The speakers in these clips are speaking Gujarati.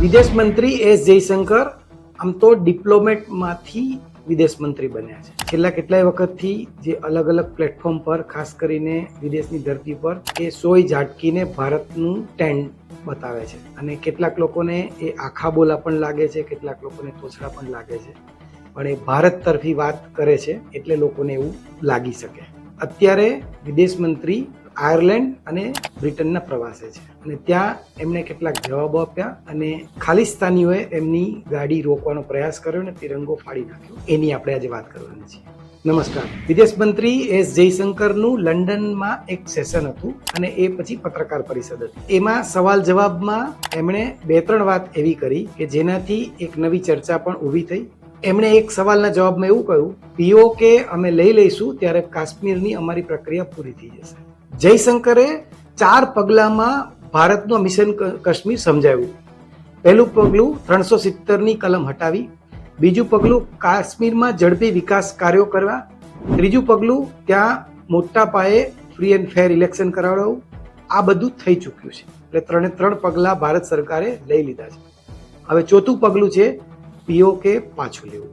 વિદેશ મંત્રી એસ જયશંકર આમ તો ડિપ્લોમેટમાંથી વિદેશ મંત્રી બન્યા છે. છેલ્લા કેટલાય વખતથી જે અલગ અલગ પ્લેટફોર્મ પર ખાસ કરીને વિદેશની ધરતી પર એ સોય ઝાટકીને ભારતનું સ્ટેન્ડ બતાવે છે અને કેટલાક લોકોને એ આખા બોલા પણ લાગે છે, કેટલાક લોકોને તોછડા પણ લાગે છે, પણ એ ભારત તરફી વાત કરે છે એટલે લોકોને એવું લાગી શકે. અત્યારે વિદેશ મંત્રી આયર્લેન્ડ અને બ્રિટનના પ્રવાસે છે અને ત્યાં એમણે કેટલાક જવાબો આપ્યા અને ખાલિસ્તાનીઓએ એમની ગાડી રોકવાનો પ્રયાસ કર્યો અને તિરંગો ફાડી નાખ્યો. એની આપણે આજે વાત કરવાની છે. નમસ્કાર. વિદેશ મંત્રી એસ જયશંકરનું લંડનમાં એક સેશન હતું અને એ પછી પત્રકાર પરિષદ હતી. એમાં સવાલ જવાબમાં એમણે 2-3 વાત એવી કરી કે જેનાથી એક નવી ચર્ચા પણ ઊભી થઈ. એમણે એક સવાલના જવાબમાં એવું કહ્યું, પીઓકે અમે લઈ લઈશું ત્યારે કાશ્મીરની અમારી પ્રક્રિયા પૂરી થઈ જશે. જયશંકરે 4 પગલામાં ભારતનું મિશન કાશ્મીર સમજાવ્યું. પહેલું પગલું 370ની કલમ હટાવી, બીજું પગલું કાશ્મીરમાં ઝડપી વિકાસ કાર્યો કરવા, ત્રીજું પગલું ત્યાં મોટા પાયે ફ્રી એન્ડ ફેર ઇલેક્શન કરાવડાવવું. આ બધું થઈ ચૂક્યું છે એટલે 3 પગલા ભારત સરકારે લઈ લીધા છે. હવે ચોથું પગલું છે પીઓકે પાછું લેવું.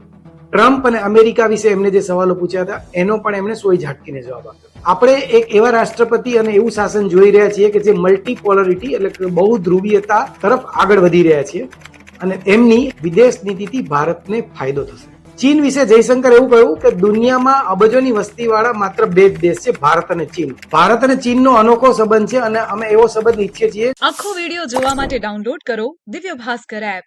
ટ્રમ્પ અને અમેરિકા વિશે એમને જે સવાલો પૂછ્યા હતા એનો પણ એમણે સોય ઝાટકીને જવાબ આપ્યો. આપણે એક એવા રાષ્ટ્રપતિ અને એવું શાસન જોઈ રહ્યા છીએ કે જે મલ્ટીપોલરિટી એટલે કે બહુ ધ્રુવીયતા તરફ આગળ વધી રહ્યા છીએ અને એમની વિદેશ નીતિથી ભારતને ફાયદો થશે. ચીન વિશે જયશંકર એવું કહ્યું કે દુનિયામાં અબજોની વસ્તીવાળા માત્ર 2 જ દેશ છે, ભારત અને ચીન. ભારત અને ચીનનો અનોખો સંબંધ છે અને અમે એવો સંબંધ ઈચ્છીએ છીએ. આખો વિડિયો જોવા માટે ડાઉનલોડ કરો દિવ્ય ભાસ્કર એપ.